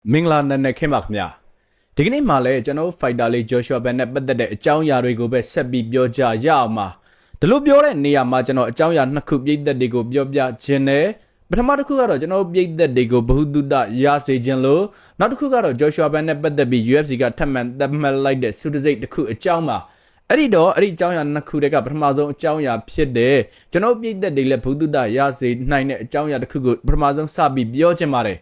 မင်္ဂလာနံနက်ခင်းပါခင်ဗျာဒီကနေ့မှလည်းကျွန်တော်ဖိုက်တာလေးဂျိုရှွာဘန်နဲ့ပတ်သက်တဲ့အကြောင်းအရာတွေကိုပဲဆက်ပြီးပြောကြရအောင်ပါဒီလိုပြောတဲ့နေရာမှာကျွန်တော်အကြောင်းအရာနှစ်ခုပြည့်သက်တွေကိုပြောပြခြင်းနဲ့ပထမတစ်ခုကတော့ကျွန်တော်ပြည့်သက်တွေကိုဘ ഹു တုတရစေခြင်းလို့နောက်တစ်ခုကတော့ဂျိုရှွာဘန်နဲ့ပတ်သက်ပြီး UFC ကထပ်မံသတ်မှတ်လိုက်တဲ့စုတစိတ်တစ်ခုအကြောင်းပါအဲ့ဒီအကြောင်းအရာနှစ်ခုတည်းကပထမဆုံးအကြောင်းအရာဖြစ်တဲ့ကျွန်တော်ပြည့်သက်တွေလည်းဘ ഹു တုတရစေနိုင်တဲ့အကြောင်းအရာတစ်ခုကိုပထမဆုံးစပြီးပြောခြင်းပါတယ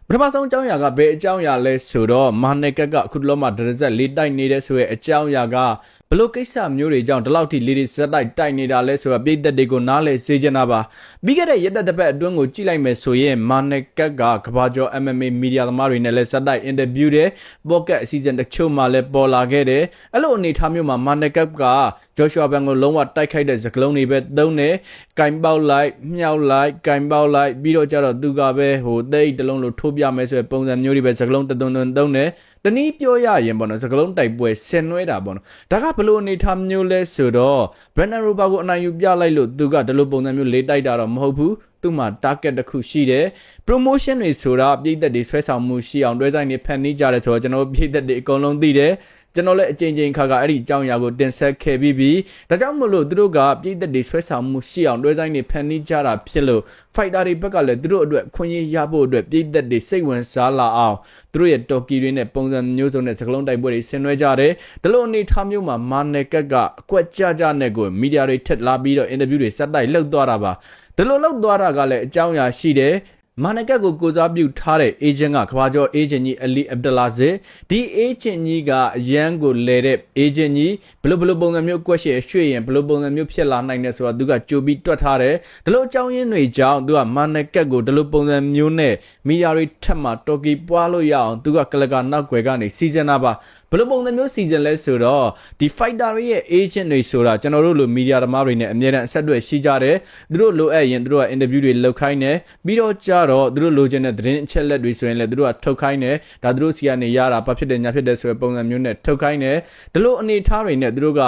်ပထမဆုံးအကြောင်းအရာကဘယ်အကြောင်းအရာလဲဆိုတော့မာနယ်ကတ်ကအခုတလောမှာဒရဇက်လေးတိုက်နေတဲ့ဆိုရဲအကြောင်းအရာကဘလို့ကိစ္စမျိုးတွေကြောင့်ဒီလောက်ထိလေးစက်တိုက်နေတာလဲဆိုတော့ပြည်သက်တွေကိုနားလဲစေချင်တာပါပြီးခဲ့တဲ့ရက်သက်တစ်ပတ်အတွင်းကိုကြည့်လိုက်မယ်ဆိုရင်မာနယ်ကတ်ကကဘာကျော် MMA မီဒီယာသမားတွေနဲ့လဲစက်တိုက်အင်တာဗျူးတဲ့ပေါ့ကတ်အစီအစဉ်တချို့မှလဲပေါ်လာခဲ့တယ်အဲ့လိုအနေထားမျိုးမှာမာနယ်ကတ်ကဂျိုရှွာဘန်ကိုလုံးဝတိုက်ခိုက်တဲ့စကလုံးတွေပဲသုံးတယ်ကင်ပေါက်လိုက်မြောက်လိုက်ကင်ပေါက်လိုက်ပြီးတော့ကျတော့သူကပဲသိတလုံးလို့ထိုးပြမယ်ဆိုတဲ့ပုံစံမျိုးတွေပဲစကလုံးတုံသုံးတယ်တနည်းပြောရရင်ပေါ့နော်စကလုံးတိုက်ပွဲဆင်နွှဲတာပေါ့နော်ဒါကဘလို့အနေထားမျိုးလဲဆိုတော့ဘရန်နန်ရိုဘာကိုအနိုင်ယူပြလိုက်လို့သူကဒီလိုပုံစံမျိုးလေးတိုက်တာတော့မဟုတ်ဘူးသူ့မှာ target တစ်ခုရှိတယ် promotion တွေဆိုတာပြည်သက်တွေဆွဲဆောင်မှုရှိအောင်တွဲဆိုင်တွေဖန်တီးကြတယ်ဆိုတော့ကျွန်တော်ပြည်သက်တွေအကုန်လုံးသိတယ်ကျွန်တော်လည်းအချိန်ခါအဲ့ဒီအကြောင်းအရာကိုတင်ဆက်ခဲ့ပြီးဒါကြောင့်မို့လို့သူတို့ကပြည်သက်တွေဆွဲဆောင်မှုရှိအောင်တွဲဆိုင်တွေဖန်တီးကြတာဖြစ်လို့ fighter တွေဘက်ကလည်းသူတို့အတွက်ခွင့်ရရဖို့အတွက်ပြည်သက်တွေစိတ်ဝင်စားလာအောင်သူတို့ရဲ့တော်ကီတွေနဲ့ပုံစံမျိုးစုံနဲ့စကလုံးတိုက်ပွဲတွေဆင်နွှဲကြတယ်ဒီလိုအနေထားမျိုးမှာမာနယ်ကတ်ကအကွက်ကြနဲ့ကိုမီဒီယာတွေထက်လာပြီးတော့အင်တာဗျူးတွေစက်တိုက်လှုပ်သွားတာပါဒီလိုလှုပ်သွားတာကလည်းအကြောင်းအရာရှိတယ်မာနယ်ကတ်ကိုစားပြုထားတဲ့ agent ကကဘာကျော် agent ကြီးအလီအဗ်ဒလာဇစ်ဒီ agent ကြီးကအရန်ကိုလဲတဲ့ agent ကြီးဘလို့ပုံစံမျိုးကွက်ရှယ်ရွှေ့ရင်ဘလို့ပုံစံမျိုးဖြစ်လာနိုင်တယ်ဆိုတာသူကကြိုပြီးတွက်ထားတယ်ဒီလိုအကြောင်းရင်းတွေကြောင့်သူကမာနယ်ကတ်ကိုဒီလိုပုံစံမျိုးနဲ့မီဒီယာတွေထက်မှတော်ကီပွားလို့ရအောင်သူကကလကနောက်ွယ်ကနေစီစဉ်တာပါဘလို့ပုံစံမျိုးစီစဉ်လဲဆိုတော့ဒီ fighter တွေရဲ့ agent တွေဆိုတာကျွန်တော်တို့လိုမီဒီယာသမားတွေနဲ့အမြဲတမ်းအဆက်အသွယ်ရှိကြတယ်သူတို့လိုအပ်ရင်သူတို့က interview တွေလုပ်ခိုင်းတယ်ပြီးတော့ကြတော့သူတို့လိုချင်တဲ့သတင်းအချက်လက်တွေဆိုရင်လည်းသူတို့ကထုတ်ခိုင်းတယ်ဒါသူတို့စီကနေရတာဘာဖြစ်တယ်ညာဖြစ်တယ်ဆိုတဲ့ပုံစံမျိုးနဲ့ထုတ်ခိုင်းတယ်ဒီလိုအနေထားတွေနဲ့သူတို့က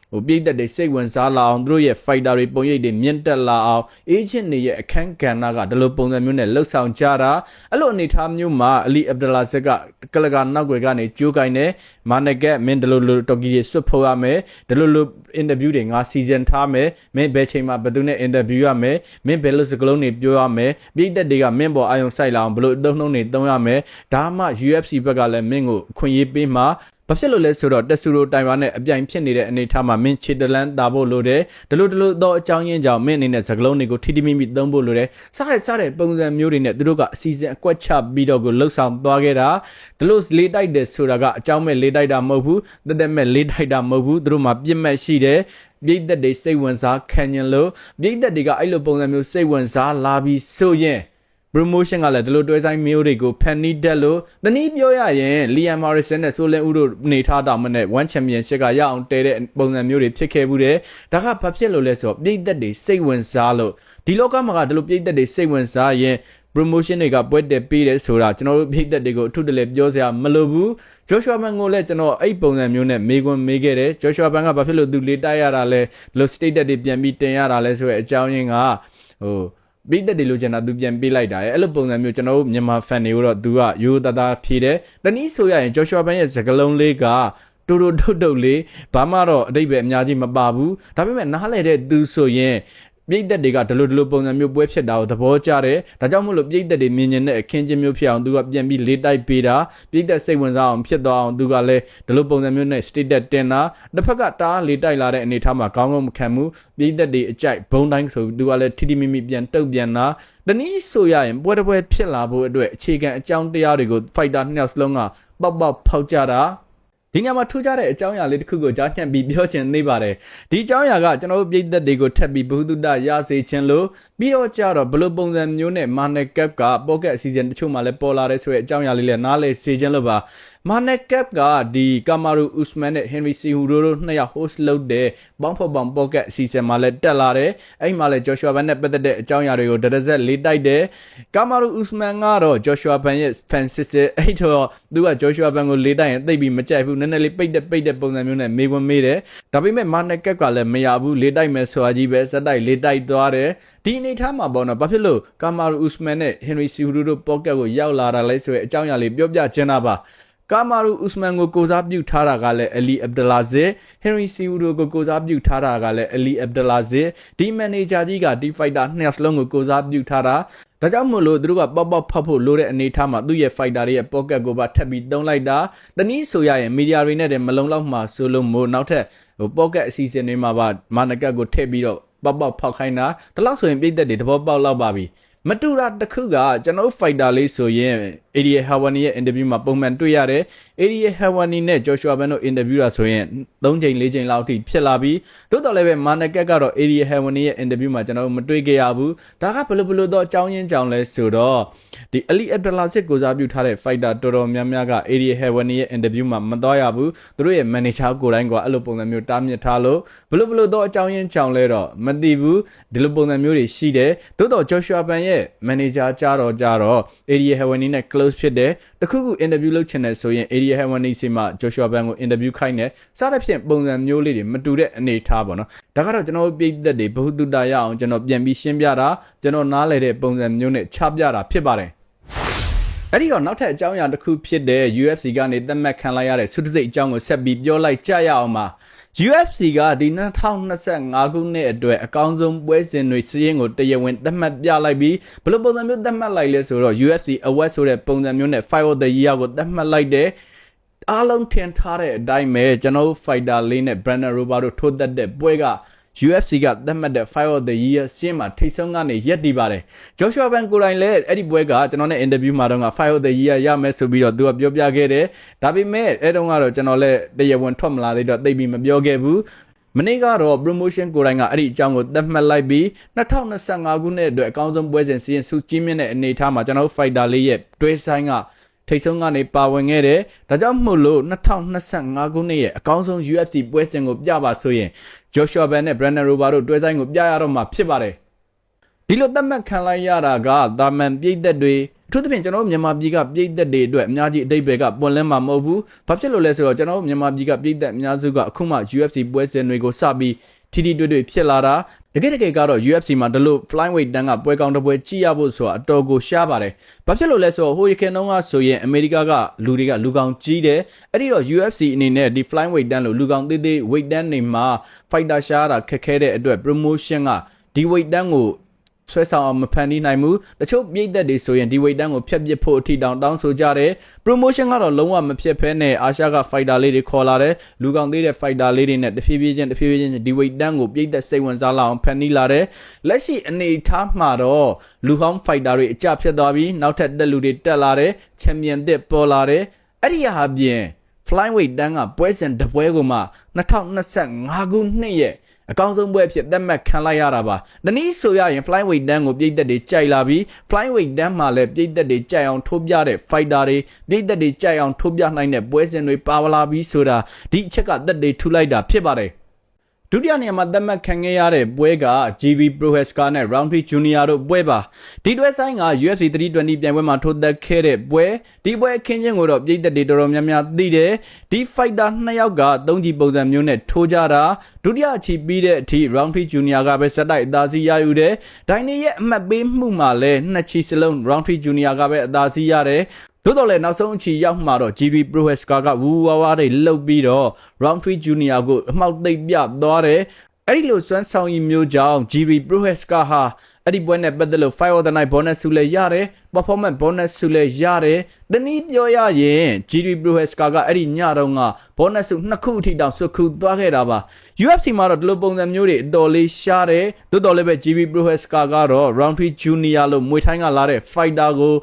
ပြည်သက်တွေစိတ်ဝင်စားလာအောင်သူတို့ရဲ့ fighter တွေပုံရိပ်တွေမြင့်တက်လာအောင် agent တွေရဲ့အခန်းကဏ္ဍကဒီလိုပုံစံမျိုးနဲ့လှုပ်ဆောင်ကြတာအဲ့လိုအနေထားမျိုးမှာအလီအဗ်ဒလာဇစ်ကကလကနောက်ွယ်ကနေကြိုးကိုင်းနေမာနယ်ကတ်မင်းဒီလိုတော်ကီတွေစွတ်ဖို့ရမယ်ဒီလိုအင်တာဗျူးတွေငါစီဇန်ထားမယ်မင်းဘယ်ချိန်မှာဘယ်သူနဲ့အင်တာဗျူးရမယ်မင်းဘယ်လိုစကလုံးတွေပြောရမယ်ပြည်သက်တွေကမင်းပေါ်အာရုံစိုက်လာအောင်ဘယ်လိုအသုံးနှုန်းတွေသုံးရမယ်ဒါမှ UFC ဘက်ကလည်းမင်းကိုအခွင့်အရေးပေးမှာဘာဖြစ်လို့လဲဆိုတော့တက်ဆူရိုတိုင်ဝမ်နဲ့အပြိုင်ဖြစ်နေတဲ့အနေအထားမှာမင်းချီတလန်တာဖို့လိုတယ်ဒီလိုတော့အကြောင်းရင်းကြောင့်မင်းအနေနဲ့စကလုံးတွေကိုထိထိမိမိသုံးဖို့လိုတယ်စားတဲ့ပုံစံမျိုးတွေနဲ့သူတို့ကအစီအစဉ်အကွက်ချပြီးတော့ကိုလှုပ်ဆောင်သွားခဲ့တာဒီလိုလေးတိုက်တယ်ဆိုတာကအကြောင်းမဲ့လေးတိုက်တာမဟုတ်ဘူးတက်မဲ့လေးတိုက်တာမဟုတ်ဘူးသူတို့မှာပြစ်မှတ်ရှိတယ်ပြည်သက်တွေစိတ်ဝင်စားခံရင်လို့ပြည်သက်တွေကအဲ့လိုပုံစံမျိုးစိတ်ဝင်စားလာပြီးဆိုရင် promotion ကလည်းဒီလိုတွဲဆိုင်မျိုးတွေကိုဖန်နီးတက်လို့တနည်းပြောရရင်လီယန်မာရီဆန်နဲ့ဆိုလန်ဦးတို့နေထားတောင်မနဲ့ one championship ကရအောင်တဲတဲ့ပုံစံမျိုးတွေဖြစ်ခဲ့ဘူးတယ်ဒါကဘာဖြစ်လို့လဲဆိုတော့ပြည်သက်တွေစိတ်ဝင်စားလို့ဒီလောကမှာကဒီလိုပြည်သက်တွေစိတ်ဝင်စားရင် promotion တွေကပွဲတက်ပေးတယ်ဆိုတာကျွန်တော်တို့ပြည်သက်တွေကိုအထုတလဲပြောစရာမလိုဘူးဂျိုရှွာဘန်ကိုလည်းကျွန်တော်အဲ့ပုံစံမျိုးနဲ့မေးခွန်းမေးခဲ့တယ်ဂျိုရှွာဘန်ကဘာဖြစ်လို့သူလေးတိုက်ရတာလဲဒီလို state တွေပြန်ပြီးတင်ရတာလဲဆိုတဲ့အကြောင်းရင်းကပြည်သက်တွေလိုချင်တာသူပြန်ပေးလိုက်တာရဲ့အဲ့လိုပုံစံမျိုးကျွန်တော်တို့မြန်မာ fan တွေကိုတော့သူကရိုးသားသားဖြေတယ်တနည်းဆိုရရင်ဂျိုရှွာဘန်ရဲ့စကားလုံးလေးကတူတုတ်လေးဘာမှတော့အတိတ်ပဲအများကြီးမပါဘူးဒါပေမဲ့နားလဲတဲ့သူဆိုရင်ပြည်သက်တွေကဒီလိုပုံစံမျိုးပွဲဖြစ်တာကိုသဘောကျတယ်ဒါကြောင့်မို့လို့ပြည်သက်တွေမြင်နေတဲ့အခင်းချင်းမျိုးဖြစ်အောင်သူကပြန်ပြီးလေးတိုက်ပေးတာပြည်သက်စိတ်ဝင်စားအောင်ဖြစ်သွားအောင်သူကလည်းဒီလိုပုံစံမျိုးနဲ့ status တင်တာတစ်ဖက်ကတားလေးတိုက်လာတဲ့အနေထားမှာခေါင်းမခံဘူးပြည်သက်တွေအကြိုက်ဘုံတိုင်းဆိုသူကလည်းထိထိမိမိပြန်တုတ်ပြန်တာတနည်းဆိုရရင်ပွဲတစ်ပွဲဖြစ်လာဖို့အတွက်အခြေခံအကြောင်းတရားတွေကို fighter နှစ်ယောက်စလုံးကပေါက်ဖောက်ကြတာဒီညမှာထူးခြားတဲ့အကြောင်းအရာလေးတစ်ခုကိုကြားချင်ပြီးပြောချင်နေပါတယ်ဒီအကြောင်းအရာကကျွန်တော်တို့ပြည်သက်တွေကိုထပ်ပြီးဘ ഹു တုတရစေခြင်းလို့ပြီးတော့ကြတော့ဘလို့ပုံစံမျိုးနဲ့မာနယ်ကတ်ကပေါ့ကတ်အစီအစဉ်တချို့မှလည်းပေါ်လာတဲ့ဆိုတဲ့အကြောင်းအရာလေးလည်းနားလည်စေခြင်းလို့ပါ မာနက်ကပ်ကဒီကာမာရူဥစမန်နဲ့ဟင်ရီစီဟူတို့နှစ်ယောက် host လုပ်တဲ့ဘောင်းဖော်ဘောင်ပေါ့ကတ်အစီအစဉ်မှာလည်းတက်လာတယ်အဲ့မှာလည်းဂျော်ရှွာဘန်နဲ့ပတ်သက်တဲ့အကြောင်းအရာတွေကိုတရဇက်လေးတိုက်တယ်ကာမာရူဥစမန်ကတော့ဂျော်ရှွာဘန်ရဲ့ fan စစ်စစ်အဲ့တော့သူကဂျော်ရှွာဘန်ကိုလေးတိုက်ရင်သိပ်ပြီးမကြိုက်ဘူးနည်းနည်းလေးပိတ်တဲ့ပုံစံမျိုးနဲ့မေးခွန်းမေးတယ်ဒါပေမဲ့မာနက်ကပ်ကလည်းမရဘူးလေးတိုက်မယ်ဆိုတာကြီးပဲစက်တိုက်လေးတိုက်သွားတယ်ဒီအနေထားမှာပေါ့နော်ဘာဖြစ်လို့ကာမာရူဥစမန်နဲ့ဟင်ရီစီဟူတို့ပေါ့ကတ်ကိုရောက်လာတာလဲဆိုတဲ့အကြောင်းအရာလေးပြောပြချင်တာပါကာမာရူဥစမန်ကိုကိုစားပြုထားတာကလည်းအလီအဗ်ဒလာဇစ်ဟင်ရီစီဟူတို့ကိုစားပြုထားတာကလည်းအလီအဗ်ဒလာဇစ်ဒီမန်နေဂျာကြီးကဒီဖိုက်တာနှစ်ယောက်စလုံးကိုကိုစားပြုထားတာဒါကြောင့်မို့လို့သူတို့ကပေါက်ဖောက်ဖို့လိုတဲ့အနေထားမှာသူ့ရဲ့ဖိုက်တာတွေရဲ့ပေါ့ကတ်ကိုပါထပ်ပြီးသုံးလိုက်တာတနည်းဆိုရရင်မီဒီယာတွေနဲ့တည်းမလုံလောက်မှဆိုလို့မို့နောက်ထပ်ပေါ့ကတ်အစီအစဉ်တွေမှာပါမာနကတ်ကိုထည့်ပြီးတော့ပေါက်ဖောက်ခိုင်းတာဒါလောက်ဆိုရင်ပြည့်သက်တွေသဘောပေါက်လောက်ပါပြီမတူတာတစ်ခုကကျွန်တော်ဖိုက်တာလေးဆိုရင်အေရီဟာဝနီရဲ့အင်တာဗျူးမှာပုံမှန်တွေ့ရတယ်အေရီဟာဝနီနဲ့ဂျော်ရှွာဘန်တို့အင်တာဗျူးတာဆိုရင်3ချိန်4ချိန်လောက်အထိဖြစ်လာပြီးသို့တော်လည်းပဲမာနကက်ကတော့အေရီဟာဝနီရဲ့အင်တာဗျူးမှာကျွန်တော်မတွေ့ခဲ့ရဘူးဒါကဘလို့တော့အကြောင်းရင်းကြောင့်လဲဆိုတော့ဒီအလီအဗ်ဒလာစစ်ကိုစားပြုထားတဲ့ဖိုက်တာတော်တော်များများကအေရီဟာဝနီရဲ့အင်တာဗျူးမှာမတော်ရဘူးသူတို့ရဲ့မန်နေဂျာကိုယ်တိုင်ကအဲ့လိုပုံစံမျိုးတားမြစ်ထားလို့ဘလို့တော့အကြောင်းရင်းကြောင့်လဲတော့မသိဘူးဒီလိုပုံစံမျိုးတွေရှိတယ်သို့တော်ဂျော်ရှွာဘန်ရဲ့မန်နေဂျာကြတော့အေရီဟာဝနီနဲ့ close ဖြစ်တယ်တခုခုအင်တာဗျူးလုပ်ချင်တယ်ဆိုရင်အေရီဟာဝနီစီမှာဂျော်ရှွာဘန်ကိုအင်တာဗျူးခိုင်းတယ်စားတဲ့ဖြင့်ပုံစံမျိုးလေးတွေမတူတဲ့အနေထားပေါ့နော်ဒါကတော့ကျွန်တော်ပြည်သက်တွေဘ ഹു တုတရအောင်ကျွန်တော်ပြန်ပြီးရှင်းပြတာကျွန်တော်နားလည်တဲ့ပုံစံမျိုးနဲ့ချပြတာဖြစ်ပါတယ်အဲ့ဒီတော့နောက်ထပ်အကြောင်းအရာတစ်ခုဖြစ်တဲ့ UFC ကနေသတ်မှတ်ခံလိုက်ရတဲ့စုတစိတ်အကြောင်းကိုဆက်ပြီးပြောလိုက်ကြရအောင်ပါUFC ကဒီ2025ခုနှစ်အတွက်အကောင်းဆုံးပွဲစဉ်တွေစည်းရင်းကိုတရားဝင်သတ်မှတ်ပြလိုက်ပြီးဘယ်လိုပုံစံမျိုးသတ်မှတ်လိုက်လဲဆိုတော့ UFC Award ဆိုတဲ့ပုံစံမျိုးနဲ့ Fight of the Year ကိုသတ်မှတ်လိုက်တယ်အားလုံးထင်ထားတဲ့အတိုင်းပဲကျွန်တော် Fighter လေးနဲ့ Brandon Roberto တို့ထိုးသက်တဲ့ပွဲကUFC ကသတ်မှတ်တဲ့ Fight of the Year စင်းမှာထိတ်ဆုံးကနေရက်တည်ပါတယ်ဂျော်ရှွာဘန်ကိုယ်တိုင်လည်းအဲ့ဒီပွဲကကျွန်တော်နဲ့ interview မှာတော့ Fight of the Year ရမယ်ဆိုပြီးတော့သူကပြောပြခဲ့တယ်ဒါပေမဲ့အဲ့တုန်းကတော့ကျွန်တော်လည်းတရားဝင်ထွက်မလာသေးတော့သိပြီးမပြောခဲ့ဘူးမနေ့ကတော့ promotion ကိုယ်တိုင်ကအဲ့ဒီအကြောင်းကိုသတ်မှတ်လိုက်ပြီး2025ခုနှစ်အတွက်အကောင်းဆုံးပွဲစဉ်စီးရင်စုကြီးမြင့်တဲ့အနေအထားမှာကျွန်တော် Fighter လေးရဲ့တွဲဆိုင်ကထိတ်ဆုံးကနေပါဝင်ခဲ့တယ်ဒါကြောင့်မို့လို့2025ခုနှစ်ရဲ့အကောင်းဆုံး UFC ပွဲစဉ်ကိုပြပါဆိုရင်ဂျော်ရှွာဘန်နဲ့ Brandon Roberto တို့တွဲဆိုင်ကိုပြရတော့မှာဖြစ်ပါတယ်ဒီလိုသတ်မှတ်ခံလိုက်ရတာကသာမန်ပြည်သက်တွေအထူးသဖြင့်ကျွန်တော်မြန်မာပြည်ကပြည်သက်တွေအတွက်အများကြီးအတိတ်တွေကပွင့်လင်းမှာမဟုတ်ဘူးဘာဖြစ်လို့လဲဆိုတော့ကျွန်တော်မြန်မာပြည်ကပြည်သက်အများစုကအခုမှ UFC ပွဲစဉ်တွေကိုစပြီးထီတွေ့ဖြစ်လာတာတကယ်ကတော့ UFC မှာဒီလို flyweight တန်းကပွဲကောင်းတစ်ပွဲကြည့်ရဖို့ဆိုတာအတော်ကိုရှားပါတယ်ဘာဖြစ်လို့လဲဆိုတော့ဟိုရခင်တုန်းကဆိုရင်အမေရိကကလူတွေကလူကောင်ကြီးတယ်အဲ့ဒီတော့ UFC အနေနဲ့ဒီ flyweight တန်းလို့လူကောင်သေးသေး weight တန်းနေမှာ fighter ရှားတာခက်ခဲတဲ့အတွက် promotion ကဒီ weight တန်းကိုဆွဲဆောင်အောင်မဖန်တီးနိုင်ဘူးတချို့ပြည်သက်တွေဆိုရင်ဒီ weight တန်းကိုဖျက်ပစ်ဖို့အထိတောင်းဆိုကြတယ် promotion ကတော့လုံးဝမဖြစ်ဖဲနဲ့အာရှက fighter လေးတွေခေါ်လာတယ်လူကောင်သေးတဲ့ fighter လေးတွေနဲ့တဖြည်းဖြည်းချင်းဒီ weight တန်းကိုပြည်သက်စိတ်ဝင်စားလာအောင်ဖန်တီးလာတယ်လက်ရှိအနေထားမှာတော့လူဟောင်း fighter တွေအကျဖြစ်သွားပြီးနောက်ထပ်တက်လူတွေတက်လာတယ်ချန်ပီယံသစ်ပေါ်လာတယ်အဲ့ဒီဟာပြင် flyweight တန်းကပွဲစဉ်တစ်ပွဲကိုမှ2025ခုနှစ်ရဲ့အကောင်းဆုံးပွဲဖြစ်သတ်မှတ်ခံလိုက်ရတာပါ။ဒီနည်းဆိုရရင် flyweight တန်းကိုပြည်သက်တွေကြိုက်လာပြီး flyweight တန်းမှာလည်းပြည်သက်တွေကြိုက်အောင်ထိုးပြတဲ့ fighter တွေပြည်သက်တွေကြိုက်အောင်ထိုးပြနိုင်တဲ့ပွဲစဉ်တွေပါလာပြီးဆိုတာဒီအချက်ကသက်တွေထူလိုက်တာဖြစ်ပါတယ်။ဒုတိယနေရာမှာသတ်မှတ်ခံခဲ့ရတဲ့ပွဲက GV Prohaska နဲ့ Roundtree Junior တို့ပွဲပါဒီတွဲဆိုင်က UFC 320ပြိုင်ပွဲမှာထိုးသက်ခဲ့တဲ့ပွဲဒီပွဲအခင်းချင်းကိုတော့ပြည်သက်တွေတော်တော်များများသိတယ်ဒီ fighter နှစ်ယောက်ကသုံးချီပုံစံမျိုးနဲ့ထိုးကြတာဒုတိယအချီပြီးတဲ့အထိ Roundtree Junior ကပဲစက်တိုက်အသာစီးရယူတယ်ဒိုင်နေရဲ့အမှတ်ပေးမှုမှာလည်းနှစ်ချီစလုံး Roundtree Junior ကပဲအသာစီးရတယ်သို့တော်လည်းနောက်ဆုံးအချီရောက်မှာတော့ GB Prohaska ကဝူဝါဝါတွေလှုပ်ပြီးတော့ Roundtree Junior ကိုအမှောက်သိပ်ပြသွားတယ်အဲ့ဒီလိုစွမ်းဆောင်ရည်မျိုးကြောင့် GB Prohaska ဟာအဲ့ဒီပွဲနဲ့ပတ်သက်လို့ Fight of the Night bonus ဆုလည်းရတယ် performance bonus ဆုလည်းရတယ်တနည်းပြောရရင် GB Prohaska ကအဲ့ဒီညတော့က bonus ဆုနှစ်ခုအထိတောင်ဆွတ်ခူသွားခဲ့တာပါ UFC မှာတော့ဒီလိုပုံစံမျိုးတွေအတော်လေးရှားတယ်သို့တော်လည်းပဲ GB Prohaska ကတော့ Roundtree Junior လို့မွေထိုင်းကလာတဲ့ fighter ကို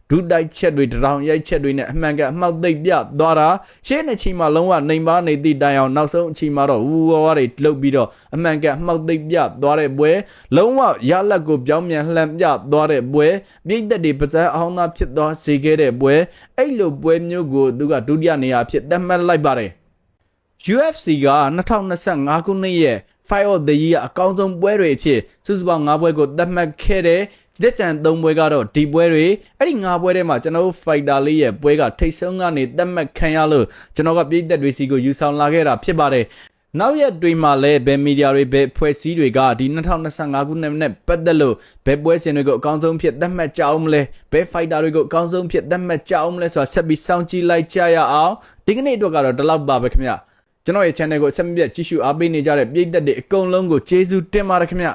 ဒုတိုက်ချက်တွေတောင်ရိုက်ချက်တွေနဲ့အမှန်ကန်အမှောက်သိပ်ပြသွားတာရှေ့နှစ်ချီမှာလုံးဝနှိမ်ပါနေသည့်တိုင်အောင်နောက်ဆုံးအချီမှာတော့ဝူဝါးတွေလှုပ်ပြီးတော့အမှန်ကန်အမှောက်သိပ်ပြသွားတဲ့ပွဲလုံးဝရလက်ကိုပြောင်းပြန်လှန်ပြသွားတဲ့ပွဲပြည်သက်တွေပစံအောင်သားဖြစ်သွားစေခဲ့တဲ့ပွဲအဲ့လိုပွဲမျိုးကိုသူကဒုတိယနေရာဖြစ်သတ်မှတ်လိုက်ပါတယ် UFC က2025ခုနှစ်ရဲ့ Fight of the Year အကောင်းဆုံးပွဲတွေအဖြစ်စုစုပေါင်း9ပွဲကိုသတ်မှတ်ခဲ့တဲ့လက်ကျန်3ပွဲကတော့ဒီပွဲတွေအဲ့ဒီ9ပွဲထဲမှာကျွန်တော်တို့ Fighter လေးရဲ့ပွဲကထိတ်ဆုံးကနေသတ်မှတ်ခံရလို့ကျွန်တော်ကပြည်သက်တွေစီကိုယူဆောင်လာခဲ့တာဖြစ်ပါတယ်နောက်ရက်တွေမှာလည်းဘယ်မီဒီယာတွေဘယ်ဖွဲ့စည်းတွေကဒီ2025ခုနှစ်နဲ့ပတ်သက်လို့ဘယ်ပွဲစဉ်တွေကိုအကောင်းဆုံးဖြစ်သတ်မှတ်ကြအောင်မလဲဘယ် Fighter တွေကိုအကောင်းဆုံးဖြစ်သတ်မှတ်ကြအောင်မလဲဆိုတာဆက်ပြီးစောင့်ကြည့်လိုက်ကြရအောင်ဒီကနေ့အတွက်ကတော့ဒီလောက်ပါပဲခင်ဗျကျွန်တော်ရဲ့ channel ကိုဆက်မပြတ်ကြည့်ရှုအားပေးနေကြတဲ့ပရိသတ်တွေအကုန်လုံးကိုကျေးဇူးတင်ပါတယ်ခင်ဗျ